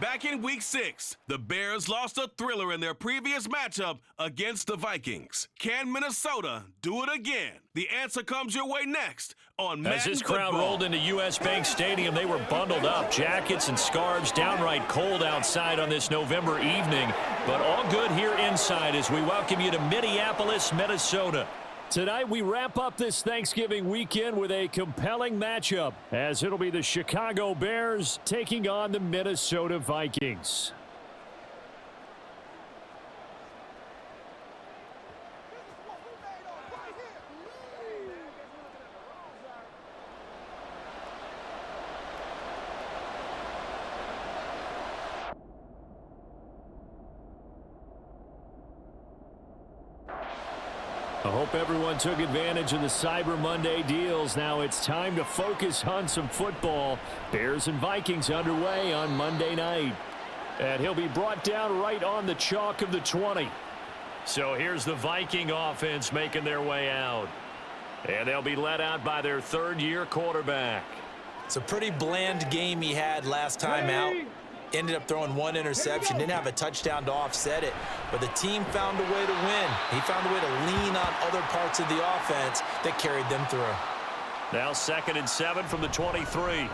Back in Week 6, the Bears lost a thriller in their previous matchup against the Vikings. Can Minnesota do it again? The answer comes your way next on Madden As this crowd Football. rolled into U.S. Bank Stadium, they were bundled up, jackets and scarves, downright cold outside on this November evening. But all good here inside as we welcome you to Minneapolis, Minnesota. Tonight, we wrap up this Thanksgiving weekend with a compelling matchup, as it'll be the Chicago Bears taking on the Minnesota Vikings. I hope everyone took advantage of the Cyber Monday deals. Now it's time to focus on some football. Bears and Vikings underway on Monday night. And he'll be brought down right on the chalk of the 20. So here's the Viking offense making their way out. And they'll be led out by their third-year quarterback. It's a pretty bland game he had last time out. Ended up throwing one interception, didn't have a touchdown to offset it, but the team found a way to win. He found a way to lean on other parts of the offense that carried them through. Now 2nd and 7 from the 23. 9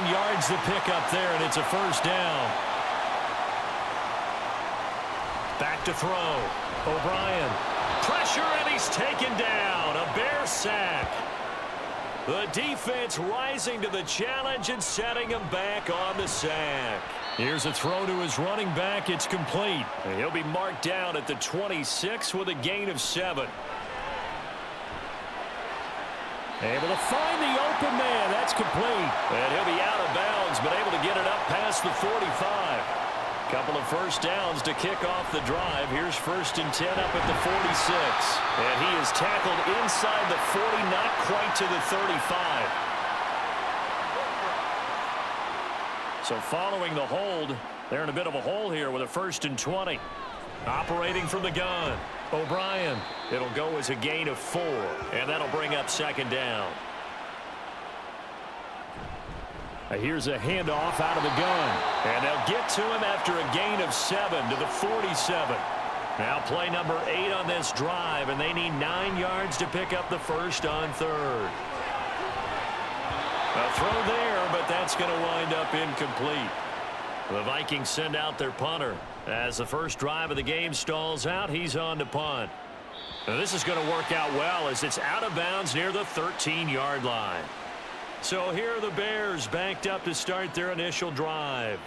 yards to pick up there, and it's a first down. Back to throw. O'Brien. Pressure, and he's taken down. A Bear sack. The defense rising to the challenge and setting him back on the sack. Here's a throw to his running back. It's complete. And he'll be marked down at the 26 with a gain of 7. Able to find the open man. That's complete. And he'll be out of bounds, but able to get it up past the 45. Couple of first downs to kick off the drive. Here's 1st and 10 up at the 46. And he is tackled inside the 40, not quite to the 35. So following the hold, they're in a bit of a hole here with a 1st and 20. Operating from the gun, O'Brien. It'll go as a gain of 4, and that'll bring up 2nd down. Here's a handoff out of the gun. And they'll get to him after a gain of 7 to the 47. Now play number 8 on this drive, and they need 9 yards to pick up the first on 3rd. A throw there, but that's going to wind up incomplete. The Vikings send out their punter. As the first drive of the game stalls out, he's on to punt. Now this is going to work out well as it's out of bounds near the 13-yard line. So here are the Bears banked up to start their initial drive.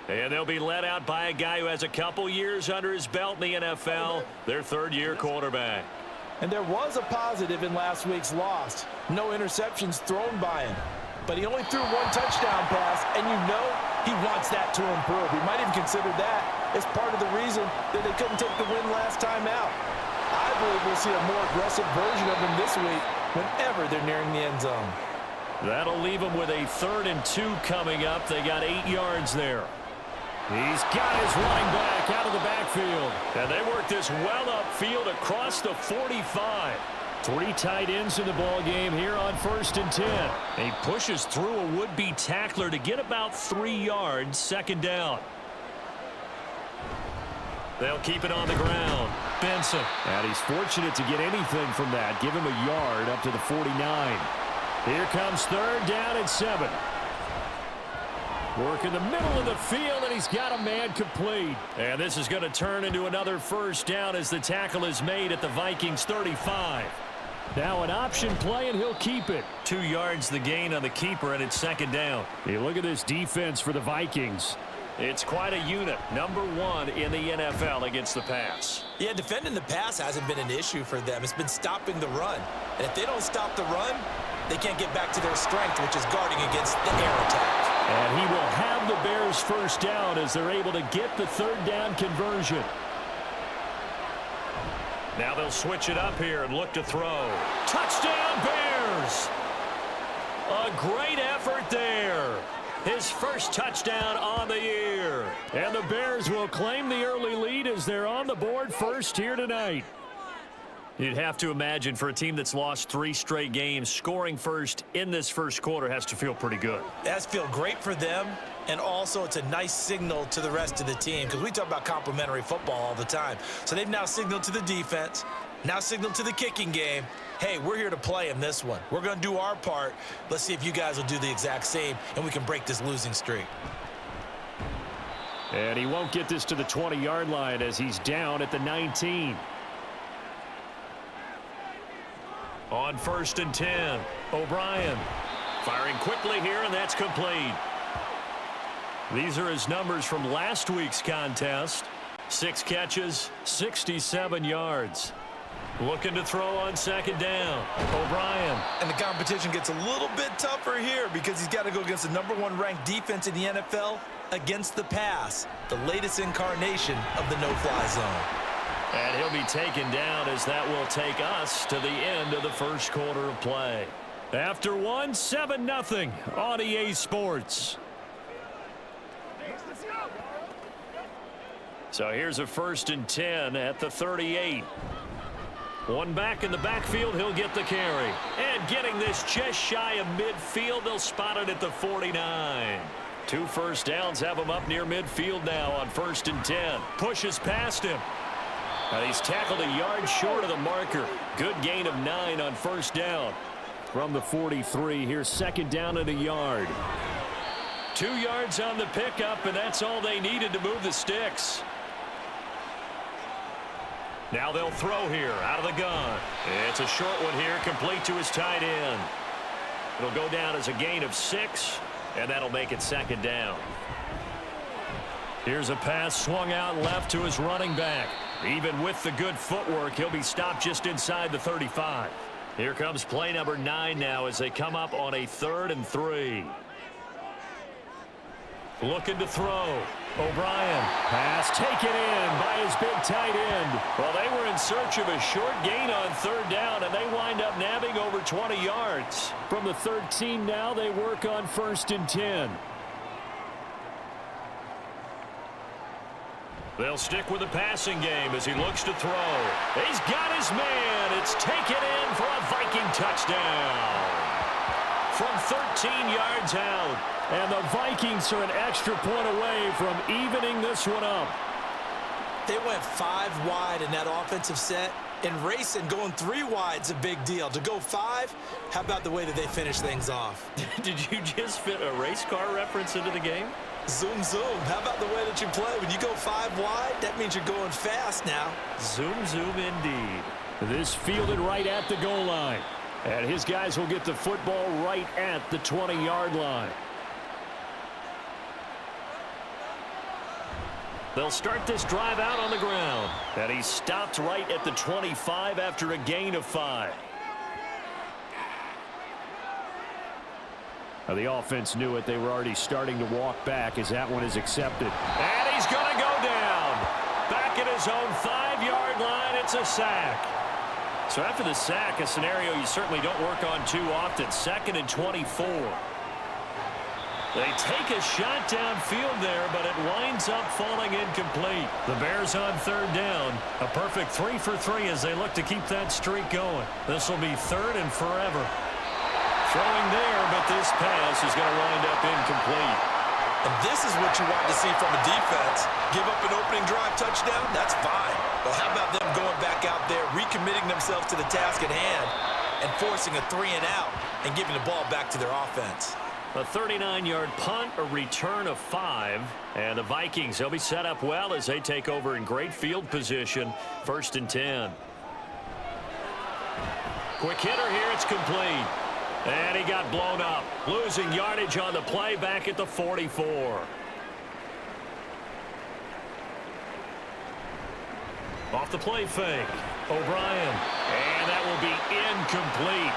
And they'll be led out by a guy who has a couple years under his belt in the NFL, their third-year quarterback. And there was a positive in last week's loss. No interceptions thrown by him. But he only threw one touchdown pass, and you know he wants that to improve. He might even consider that as part of the reason that they couldn't take the win last time out. I believe we'll see a more aggressive version of him this week whenever they're nearing the end zone. That'll leave them with a 3rd and 2 coming up. They got 8 yards there. He's got his running back out of the backfield. And they work this well upfield across the 45. 3 tight ends in the ball game here on 1st and 10. He pushes through a would-be tackler to get about 3 yards, 2nd down. They'll keep it on the ground. Benson. And he's fortunate to get anything from that. Give him a yard up to the 49. Here comes 3rd down and 7. Work in the middle of the field, and he's got a man complete. And this is going to turn into another first down as the tackle is made at the Vikings 35. Now an option play, and he'll keep it. 2 yards the gain on the keeper, and it's 2nd down. You look at this defense for the Vikings. It's quite a unit, number 1 in the NFL against the pass. Yeah, defending the pass hasn't been an issue for them. It's been stopping the run. And if they don't stop the run, they can't get back to their strength, which is guarding against the air attack. And he will have the Bears first down as they're able to get the 3rd down conversion. Now they'll switch it up here and look to throw. Touchdown, Bears! A great effort there. His first touchdown on the year. And the Bears will claim the early lead as they're on the board first here tonight. You'd have to imagine for a team that's lost 3 straight games, scoring first in this first quarter has to feel pretty good. That's feel great for them, and also it's a nice signal to the rest of the team because we talk about complimentary football all the time. So they've now signaled to the defense, now signaled to the kicking game, hey, we're here to play in this one. We're going to do our part. Let's see if you guys will do the exact same, and we can break this losing streak. And he won't get this to the 20-yard line as he's down at the 19. On 1st and 10, O'Brien firing quickly here, and that's complete. These are his numbers from last week's contest. 6 catches, 67 yards. Looking to throw on 2nd down. O'Brien. And the competition gets a little bit tougher here because he's got to go against the #1 ranked defense in the NFL against the pass, the latest incarnation of the no-fly zone. And he'll be taken down as that will take us to the end of the first quarter of play. After one, 7-0 on EA Sports. So here's a 1st and 10 at the 38. One back in the backfield, he'll get the carry. And getting this just shy of midfield, they'll spot it at the 49. 2 first downs have him up near midfield now on 1st and 10. Pushes past him. And he's tackled a yard short of the marker. Good gain of 9 on 1st down. From the 43, here's 2nd down and a yard. 2 yards on the pickup, and that's all they needed to move the sticks. Now they'll throw here out of the gun. It's a short one here, complete to his tight end. It'll go down as a gain of 6, and that'll make it 2nd down. Here's a pass swung out left to his running back. Even with the good footwork, he'll be stopped just inside the 35. Here comes play number 9 now as they come up on a 3rd and 3. Looking to throw. O'Brien. Pass taken in by his big tight end. Well, they were in search of a short gain on 3rd down, and they wind up nabbing over 20 yards. From the 13 now, they work on 1st and 10. They'll stick with the passing game as he looks to throw. He's got his man. It's taken in for a Viking touchdown. From 13 yards out. And the Vikings are an extra point away from evening this one up. They went 5 wide in that offensive set. And racing, going 3 wide's a big deal. To go 5, how about the way that they finish things off? Did you just fit a race car reference into the game? Zoom, zoom. How about the way that you play? When you go 5 wide, that means you're going fast now. Zoom, zoom indeed. This fielded right at the goal line. And his guys will get the football right at the 20-yard line. They'll start this drive out on the ground. And he's stopped right at the 25 after a gain of 5. Now the offense knew it. They were already starting to walk back as that one is accepted. And he's going to go down. Back at his own 5-yard line. It's a sack. So after the sack, a scenario you certainly don't work on too often. 2nd and 24. They take a shot downfield there, but it winds up falling incomplete. The Bears on 3rd down. A perfect 3 for 3 as they look to keep that streak going. This will be 3rd and forever. Throwing there, but this pass is going to wind up incomplete. And this is what you want to see from a defense. Give up an opening drive touchdown, that's fine. But how about them going back out there, recommitting themselves to the task at hand, and forcing a 3 and out, and giving the ball back to their offense. A 39-yard punt, a return of 5. And the Vikings, they'll be set up well as they take over in great field position. 1st and 10. Quick hitter here, it's complete. And he got blown up. Losing yardage on the play back at the 44. Off the play fake. O'Brien. And that will be incomplete.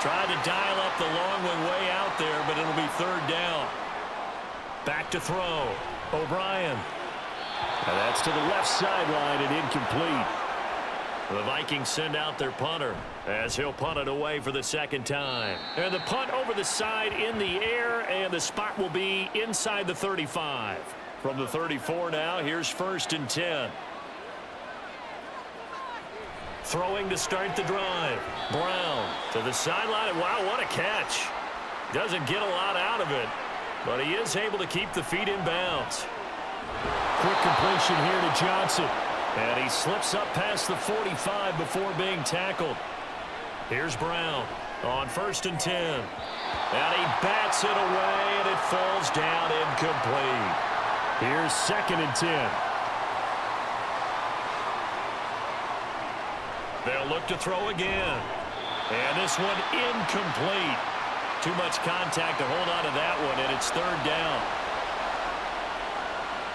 Tried to dial up the long one way out there, but it'll be 3rd down. Back to throw. O'Brien. And that's to the left sideline and incomplete. The Vikings send out their punter as he'll punt it away for the 2nd time. And the punt over the side in the air, and the spot will be inside the 35. From the 34 now, here's 1st and 10. Throwing to start the drive. Brown to the sideline. Wow, what a catch. Doesn't get a lot out of it, but he is able to keep the feet in bounds. Quick completion here to Johnson. And he slips up past the 45 before being tackled. Here's Brown on 1st and 10. And he bats it away, and it falls down incomplete. Here's 2nd and 10. They'll look to throw again. And this one incomplete. Too much contact to hold on to that one, and it's 3rd down.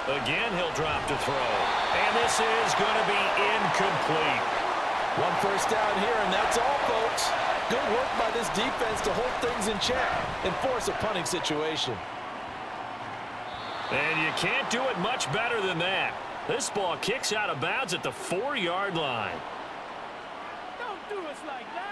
Again, he'll drop to throw. And this is going to be incomplete. 1 first down here, and that's all, folks. Good work by this defense to hold things in check and force a punting situation. And you can't do it much better than that. This ball kicks out of bounds at the 4-yard line. Don't do us like that.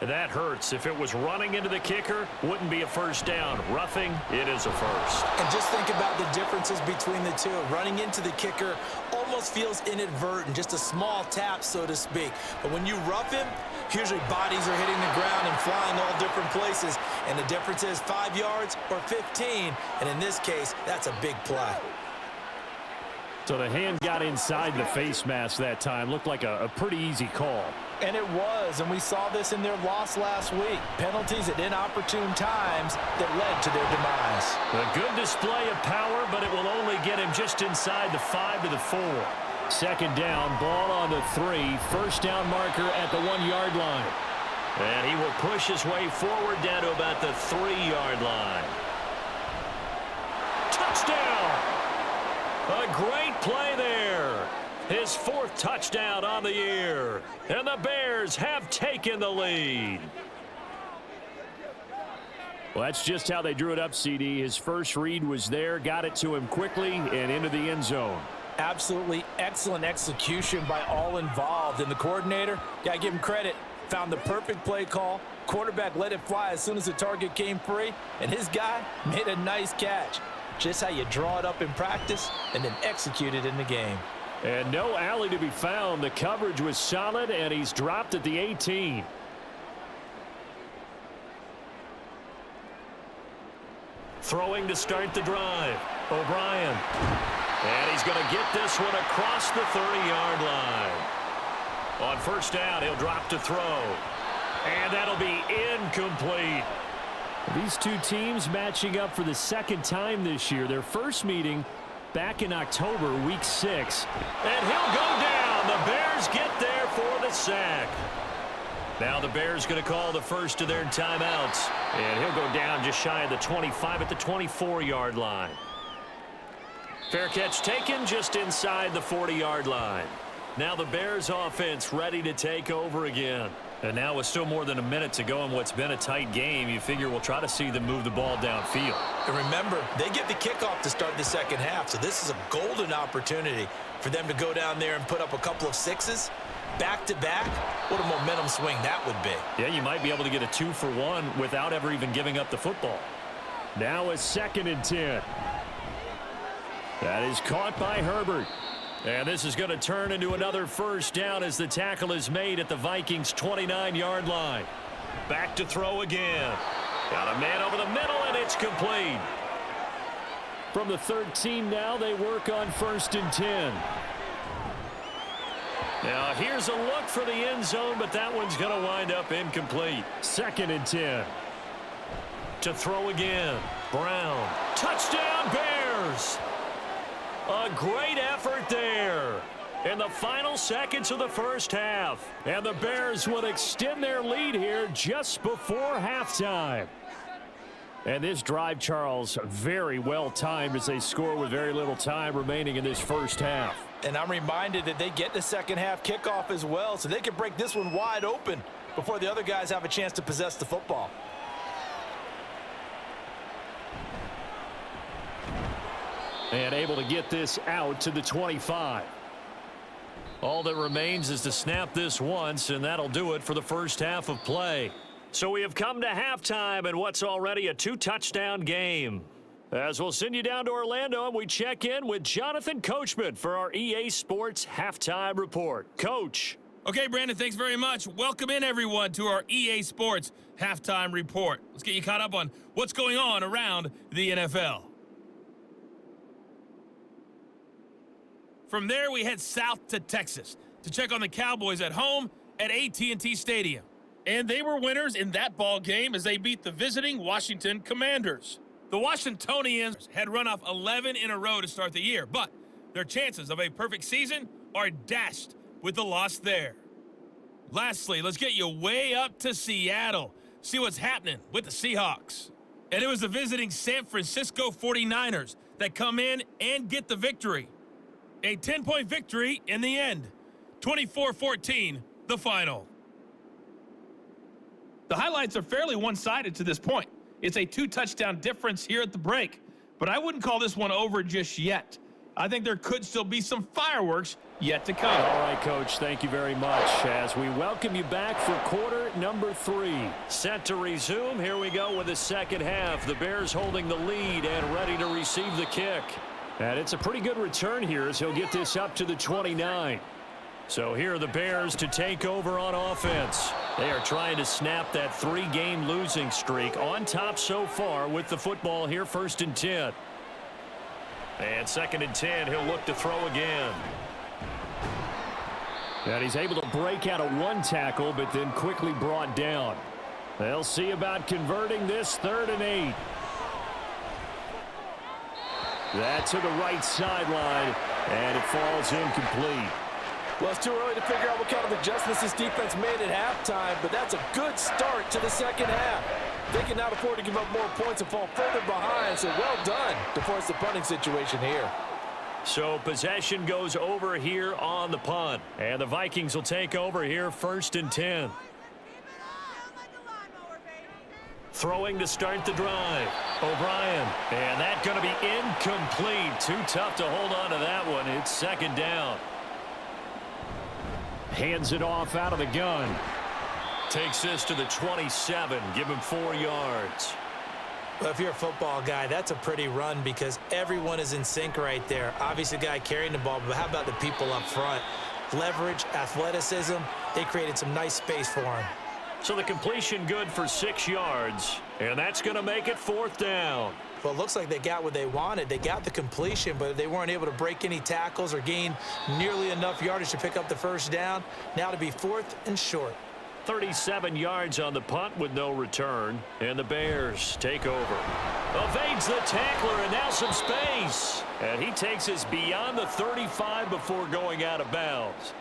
That hurts. If it was running into the kicker, wouldn't be a first down. Roughing, it is a first. And just think about the differences between the two. Running into the kicker almost feels inadvertent, just a small tap, so to speak. But when you rough him, usually bodies are hitting the ground and flying all different places. And the difference is 5 yards or 15. And in this case, that's a big play. So the hand got inside the face mask that time. Looked like a pretty easy call. And it was, and we saw this in their loss last week. Penalties at inopportune times that led to their demise. A good display of power, but it will only get him just inside the 5 to the 4. 2nd down, ball on the 3. First down marker at the 1-yard line. And he will push his way forward down to about the 3-yard line. Touchdown! A great play there. His 4th touchdown on the year. And the Bears have taken the lead. Well, that's just how they drew it up, CD. His first read was there, got it to him quickly, and into the end zone. Absolutely excellent execution by all involved. And the coordinator, got to give him credit, found the perfect play call. Quarterback let it fly as soon as the target came free. And his guy made a nice catch. Just how you draw it up in practice and then execute it in the game. And no alley to be found. The coverage was solid, and he's dropped at the 18. Throwing to start the drive. O'Brien. And he's going to get this one across the 30-yard line. On 1st down, he'll drop to throw. And that'll be incomplete. These two teams matching up for the 2nd time this year. Their first meeting back in October, week 6. And he'll go down. The Bears get there for the sack. Now the Bears going to call the first of their timeouts. And he'll go down just shy of the 25 at the 24-yard line. Fair catch taken just inside the 40-yard line. Now the Bears offense ready to take over again. And now with still more than a minute to go in what's been a tight game, you figure we'll try to see them move the ball downfield. And remember, they get the kickoff to start the 2nd half, so this is a golden opportunity for them to go down there and put up a couple of 6s back-to-back. What a momentum swing that would be. Yeah, you might be able to get a 2-for-1 without ever even giving up the football. Now a 2nd and 10. That is caught by Herbert. And this is going to turn into another first down as the tackle is made at the Vikings' 29-yard line. Back to throw again. Got a man over the middle, and it's complete. From the 13 now, they work on 1st and 10. Now here's a look for the end zone, but that one's going to wind up incomplete. 2nd and 10. To throw again. Brown. Touchdown, Bears! A great effort there in the final seconds of the first half. And the Bears will extend their lead here just before halftime. And this drive, Charles, very well timed as they score with very little time remaining in this first half. And I'm reminded that they get the 2nd half kickoff as well, so they can break this one wide open before the other guys have a chance to possess the football. And able to get this out to the 25. All that remains is to snap this once, and that'll do it for the first half of play. So we have come to halftime in what's already a 2-touchdown game. As we'll send you down to Orlando, and we check in with Jonathan Coachman for our EA Sports Halftime Report. Coach. Okay, Brandon, thanks very much. Welcome in, everyone, to our EA Sports Halftime Report. Let's get you caught up on what's going on around the NFL. From there, we head south to Texas to check on the Cowboys at home at AT&T Stadium. And they were winners in that ball game as they beat the visiting Washington Commanders. The Washingtonians had run off 11 in a row to start the year, but their chances of a perfect season are dashed with the loss there. Lastly, let's get you way up to Seattle. See what's happening with the Seahawks. And it was the visiting San Francisco 49ers that come in and get the victory. A 10-point victory in the end. 24-14, the final. The highlights are fairly one-sided to this point. It's a 2-touchdown difference here at the break, but I wouldn't call this one over just yet. I think there could still be some fireworks yet to come. All right, Coach, thank you very much as we welcome you back for quarter number 3. Set to resume. Here we go with the second half. The Bears holding the lead and ready to receive the kick. And it's a pretty good return here as he'll get this up to the 29. So here are the Bears to take over on offense. They are trying to snap that 3-game losing streak on top so far with the football here, 1st and 10. And 2nd and 10, he'll look to throw again. And he's able to break out of 1 tackle, but then quickly brought down. They'll see about converting this 3rd and 8. That to the right sideline, and it falls incomplete. Well, it's too early to figure out what kind of adjustments this defense made at halftime, but that's a good start to the second half. They can now afford to give up more points and fall further behind, so well done to force the punting situation here. So possession goes over here on the punt, and the Vikings will take over here, 1st and 10. Throwing to start the drive. O'Brien, and that's going to be incomplete. Too tough to hold on to that one. It's 2nd down. Hands it off out of the gun. Takes this to the 27. Give him 4 yards. Well, if you're a football guy, that's a pretty run because everyone is in sync right there. Obviously, the guy carrying the ball, but how about the people up front? Leverage, athleticism, they created some nice space for him. So the completion good for 6 yards, and that's going to make it 4th down. Well, it looks like they got what they wanted. They got the completion, but they weren't able to break any tackles or gain nearly enough yardage to pick up the 1st down. Now to be 4th and short. 37 yards on the punt with no return, and the Bears take over. Evades the tackler, and now some space. And he takes us beyond the 35 before going out of bounds.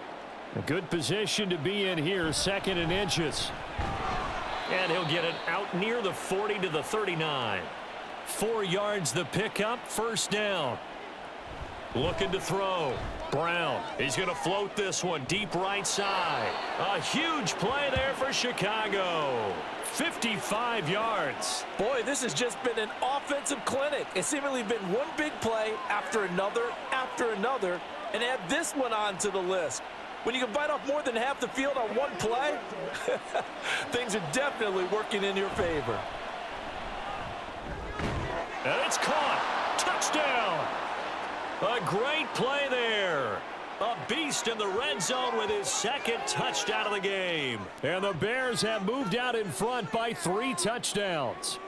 A good position to be in here, 2nd and inches. And he'll get it out near the 40 to the 39. 4 yards the pickup, 1st down. Looking to throw. Brown, he's going to float this one deep right side. A huge play there for Chicago. 55 yards. Boy, this has just been an offensive clinic. It's seemingly been one big play after another, and add this one on to the list. When you can bite off more than half the field on one play, things are definitely working in your favor. And it's caught. Touchdown. A great play there. A beast in the red zone with his 2nd touchdown of the game. And the Bears have moved out in front by 3 touchdowns.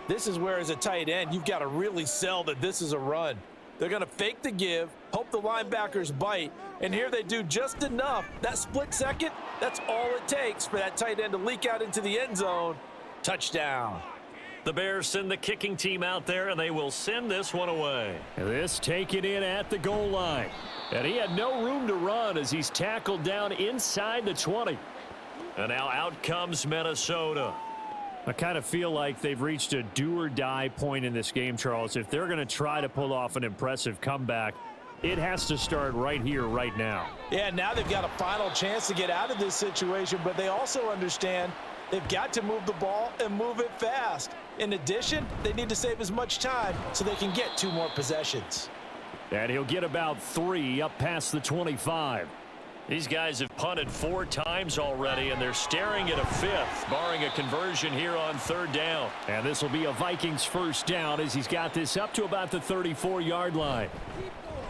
This is where, as a tight end, you've got to really sell that this is a run. They're going to fake the give, hope the linebackers bite, and here they do just enough. That split second, that's all it takes for that tight end to leak out into the end zone. Touchdown. The Bears send the kicking team out there, and they will send this one away. This taken in at the goal line. And he had no room to run as he's tackled down inside the 20. And now out comes Minnesota. I kind of feel like they've reached a do-or-die point in this game, Charles. If they're going to try to pull off an impressive comeback, it has to start right here, right now. Yeah, now they've got a final chance to get out of this situation, but they also understand they've got to move the ball and move it fast. In addition, they need to save as much time so they can get 2 more possessions. And he'll get about 3 up past the 25. These guys have punted 4 times already, and they're staring at a 5th, barring a conversion here on 3rd down. And this will be a Vikings 1st down as he's got this up to about the 34-yard line.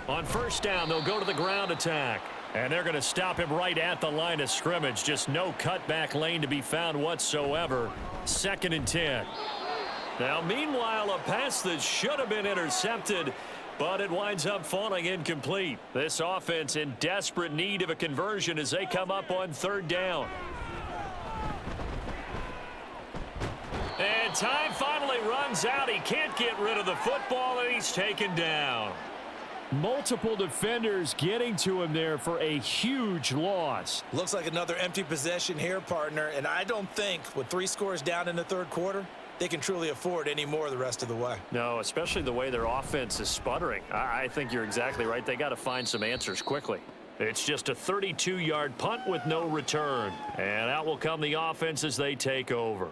On 1st down, they'll go to the ground attack. And they're going to stop him right at the line of scrimmage. Just no cutback lane to be found whatsoever. 2nd and 10. Now, meanwhile, a pass that should have been intercepted, but it winds up falling incomplete. This offense in desperate need of a conversion as they come up on 3rd down. And time finally runs out. He can't get rid of the football, and he's taken down. Multiple defenders getting to him there for a huge loss. Looks like another empty possession here, partner, and I don't think with 3 scores down in the 3rd quarter, they can truly afford any more the rest of the way. No, especially the way their offense is sputtering. I think you're exactly right. They got to find some answers quickly. It's just a 32-yard punt with no return. And out will come the offense as they take over.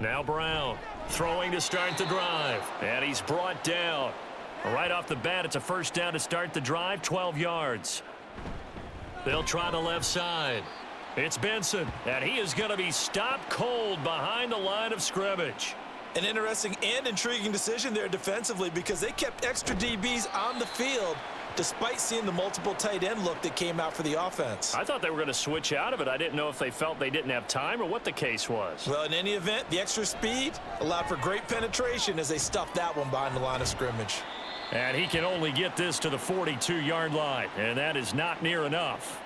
Now Brown throwing to start the drive. And he's brought down. Right off the bat, it's a 1st down to start the drive, 12 yards. They'll try the left side. It's Benson, and he is going to be stopped cold behind the line of scrimmage. An interesting and intriguing decision there defensively because they kept extra DBs on the field despite seeing the multiple tight end look that came out for the offense. I thought they were going to switch out of it. I didn't know if they felt they didn't have time or what the case was. Well, in any event, the extra speed allowed for great penetration as they stuffed that one behind the line of scrimmage. And he can only get this to the 42-yard line, and that is not near enough.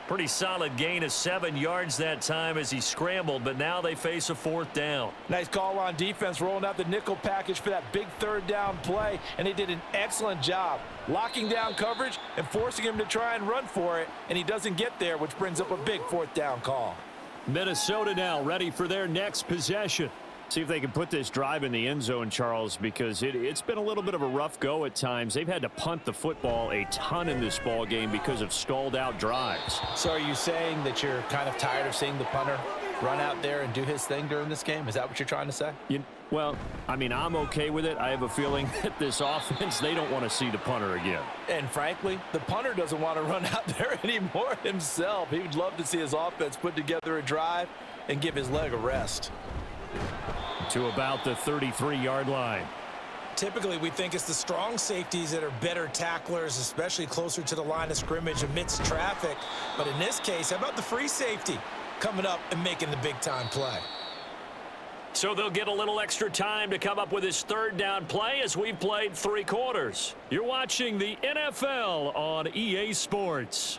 Pretty solid gain of 7 yards that time as he scrambled, but now they face a 4th down. Nice call on defense, rolling out the nickel package for that big 3rd down play, and they did an excellent job locking down coverage and forcing him to try and run for it, and he doesn't get there, which brings up a big 4th down call. Minnesota now ready for their next possession. See if they can put this drive in the end zone, Charles, because it's been a little bit of a rough go at times. They've had to punt the football a ton in this ball game because of stalled out drives. So are you saying that you're kind of tired of seeing the punter run out there and do his thing during this game? Is that what you're trying to say? Well, I mean, I'm okay with it. I have a feeling that this offense, they don't want to see the punter again. And frankly, the punter doesn't want to run out there anymore himself. He would love to see his offense put together a drive and give his leg a rest. To about the 33-yard line. Typically, we think it's the strong safeties that are better tacklers, especially closer to the line of scrimmage amidst traffic. But in this case, how about the free safety coming up and making the big-time play? So they'll get a little extra time to come up with his 3rd down play as we've played 3 quarters. You're watching the NFL on EA Sports.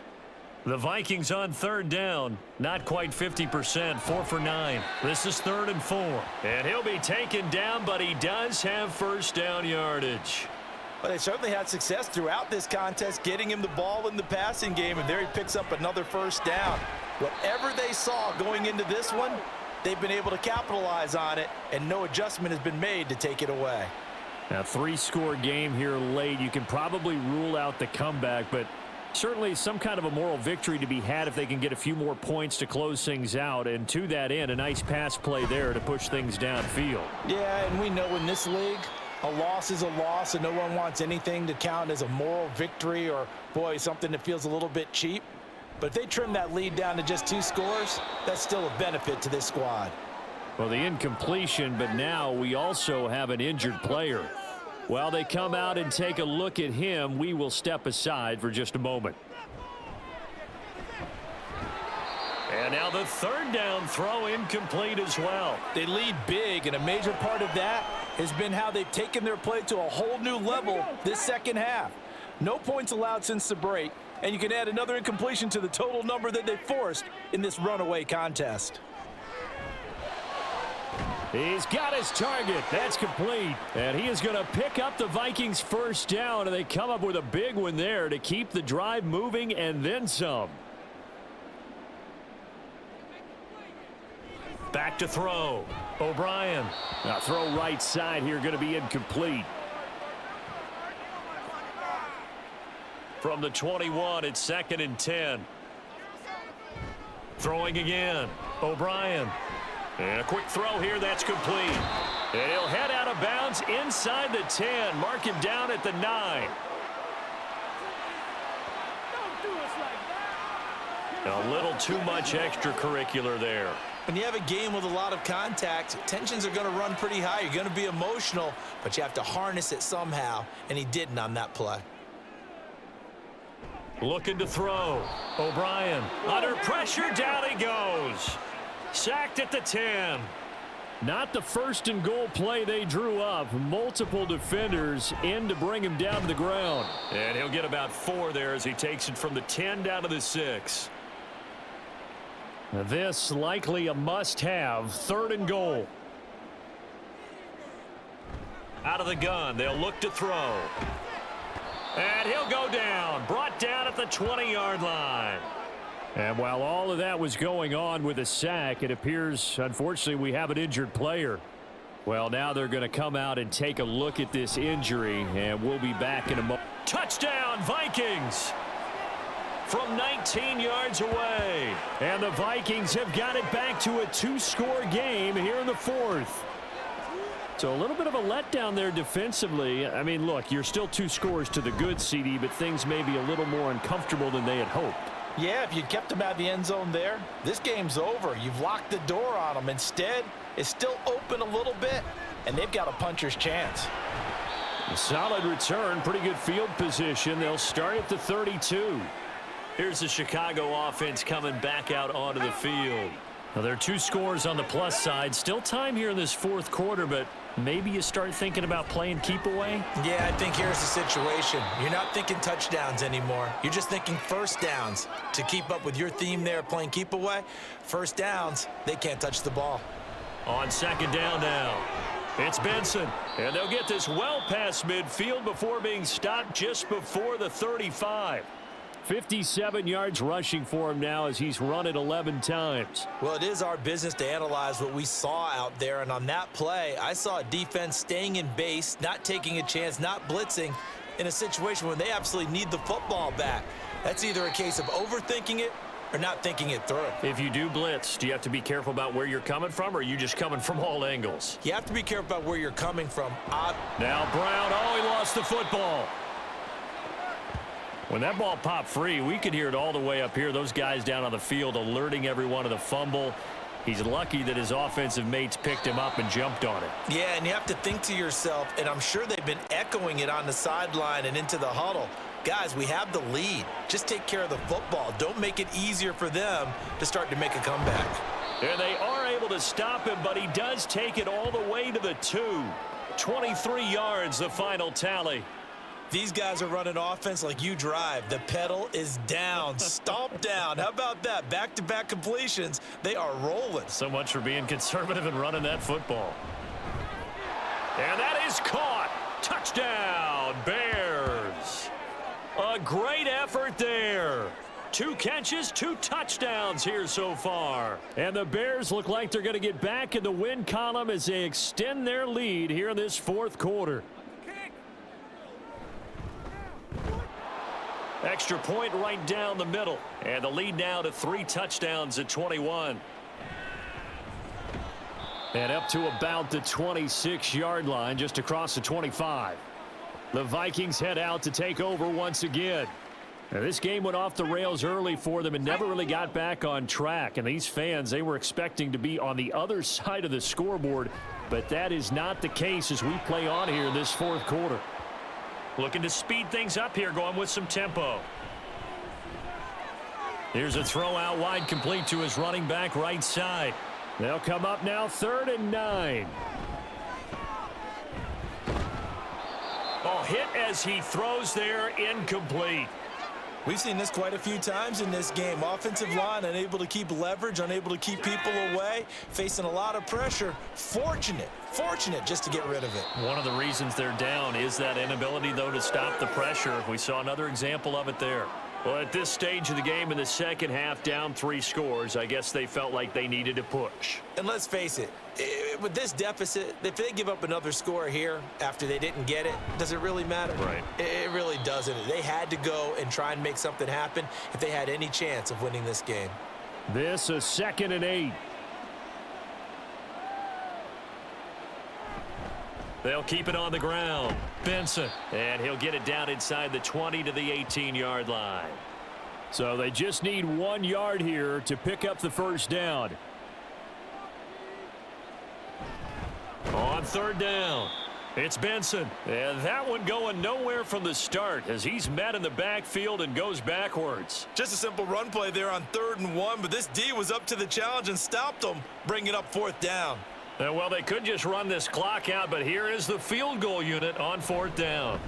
The Vikings on 3rd down, not quite 50%, 4 for 9. This is 3rd and 4. And he'll be taken down, but he does have 1st down yardage. Well, they certainly had success throughout this contest, getting him the ball in the passing game, and there he picks up another 1st down. Whatever they saw going into this one, they've been able to capitalize on it, and no adjustment has been made to take it away. Now, 3-score game here late. You can probably rule out the comeback, but certainly some kind of a moral victory to be had if they can get a few more points to close things out. And to that end, a nice pass play there to push things downfield. Yeah, and we know in this league, a loss is a loss, and no one wants anything to count as a moral victory or, boy, something that feels a little bit cheap. But if they trim that lead down to just 2 scores, that's still a benefit to this squad. Well, the incompletion, but now we also have an injured player. While they come out and take a look at him, we will step aside for just a moment. And now the 3rd down throw incomplete as well. They lead big, and a major part of that has been how they've taken their play to a whole new level this 2nd half. No points allowed since the break, and you can add another incompletion to the total number that they forced in this runaway contest. He's got his target. That's complete. And he is going to pick up the Vikings' 1st down, and they come up with a big one there to keep the drive moving and then some. Back to throw. O'Brien. Now throw right side here, going to be incomplete. From the 21, it's 2nd and 10. Throwing again. O'Brien. And a quick throw here, that's complete. And he'll head out of bounds inside the 10. Mark him down at the 9. A little too much extracurricular there. When you have a game with a lot of contact, tensions are going to run pretty high. You're going to be emotional, but you have to harness it somehow, and he didn't on that play. Looking to throw. O'Brien under pressure. Down he goes. Sacked at the 10. Not the first and goal play they drew up. Multiple defenders in to bring him down to the ground. And he'll get about 4 there as he takes it from the 10 down to the 6. This likely a must-have. 3rd and goal. Out of the gun. They'll look to throw. And he'll go down. Brought down at the 20-yard line. And while all of that was going on with a sack, it appears, unfortunately, we have an injured player. Well, now they're going to come out and take a look at this injury, and we'll be back in a moment. Touchdown, Vikings! From 19 yards away. And the Vikings have got it back to a 2-score game here in the 4th. So a little bit of a letdown there defensively. I mean, look, you're still 2 scores to the good, CD, but things may be a little more uncomfortable than they had hoped. Yeah, if you kept them out of the end zone there, this game's over. You've locked the door on them. Instead, it's still open a little bit, and they've got a puncher's chance. A solid return, pretty good field position. They'll start at the 32. Here's the Chicago offense coming back out onto the field. Now, there are 2 scores on the plus side. Still time here in this 4th quarter, but maybe you start thinking about playing keep away? Yeah, I think here's the situation. You're not thinking touchdowns anymore. You're just thinking first downs. To keep up with your theme there, playing keep away, first downs, they can't touch the ball. On 2nd down now, it's Benson. And they'll get this well past midfield before being stopped just before the 35. 57 yards rushing for him now as he's run it 11 times. Well, it is our business to analyze what we saw out there, and on that play, I saw a defense staying in base, not taking a chance, not blitzing in a situation when they absolutely need the football back. That's either a case of overthinking it or not thinking it through. If you do blitz, do you have to be careful about where you're coming from, or are you just coming from all angles? You have to be careful about where you're coming from. Now Brown, he lost the football. When that ball popped free, we could hear it all the way up here. Those guys down on the field alerting everyone of the fumble. He's lucky that his offensive mates picked him up and jumped on it. Yeah, and you have to think to yourself, and I'm sure they've been echoing it on the sideline and into the huddle. Guys, we have the lead. Just take care of the football. Don't make it easier for them to start to make a comeback. And they are able to stop him, but he does take it all the way to the 2. 23 yards, the final tally. These guys are running offense like you drive. The pedal is down, stomp down. How about that? Back-to-back completions. They are rolling. So much for being conservative and running that football. And that is caught. Touchdown, Bears. A great effort there. 2 catches, 2 touchdowns here so far. And the Bears look like they're going to get back in the win column as they extend their lead here in this 4th quarter. Extra point right down the middle. And the lead now to 3 touchdowns at 21. And up to about the 26-yard line, just across the 25. The Vikings head out to take over once again. Now, this game went off the rails early for them and never really got back on track. And these fans, they were expecting to be on the other side of the scoreboard. But that is not the case as we play on here in this 4th quarter. Looking to speed things up here, going with some tempo. Here's a throw out wide, complete to his running back right side. They'll come up now 3rd and 9. Hit as he throws there, incomplete. We've seen this quite a few times in this game. Offensive line unable to keep leverage, unable to keep people away, facing a lot of pressure. Fortunate just to get rid of it. One of the reasons they're down is that inability, though, to stop the pressure. We saw another example of it there. Well, at this stage of the game in the second half, down 3 scores, I guess they felt like they needed to push. And let's face it, with this deficit, if they give up another score here after they didn't get it, does it really matter? Right. It really doesn't. They had to go and try and make something happen if they had any chance of winning this game. This is 2nd and 8. They'll keep it on the ground. Benson. And he'll get it down inside the 20 to the 18-yard line. So they just need 1 yard here to pick up the first down. On 3rd down. It's Benson, and that one going nowhere from the start as he's met in the backfield and goes backwards. Just a simple run play there on 3rd and 1, but this D was up to the challenge and stopped them, bringing up 4th down. Well, they could just run this clock out, but here is the field goal unit on 4th down.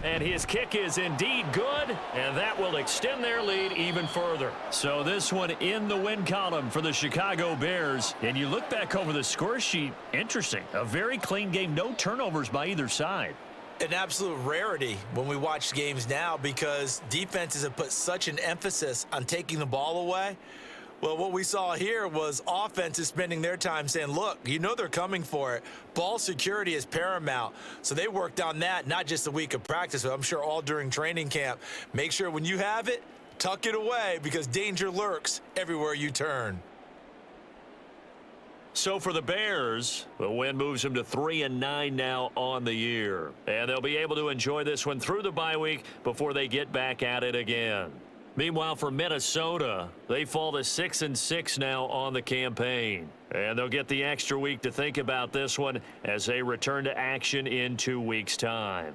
And his kick is indeed good, and that will extend their lead even further. So this one in the win column for the Chicago Bears. And you look back over the score sheet, interesting. A very clean game, no turnovers by either side. An absolute rarity when we watch games now because defenses have put such an emphasis on taking the ball away. Well, what we saw here was offenses spending their time saying, look, you know they're coming for it. Ball security is paramount. So they worked on that, not just a week of practice, but I'm sure all during training camp. Make sure when you have it, tuck it away because danger lurks everywhere you turn. So for the Bears, the win moves them to 3-9 now on the year. And they'll be able to enjoy this one through the bye week before they get back at it again. Meanwhile, for Minnesota, they fall to 6-6 now on the campaign. And they'll get the extra week to think about this one as they return to action in 2 weeks' time.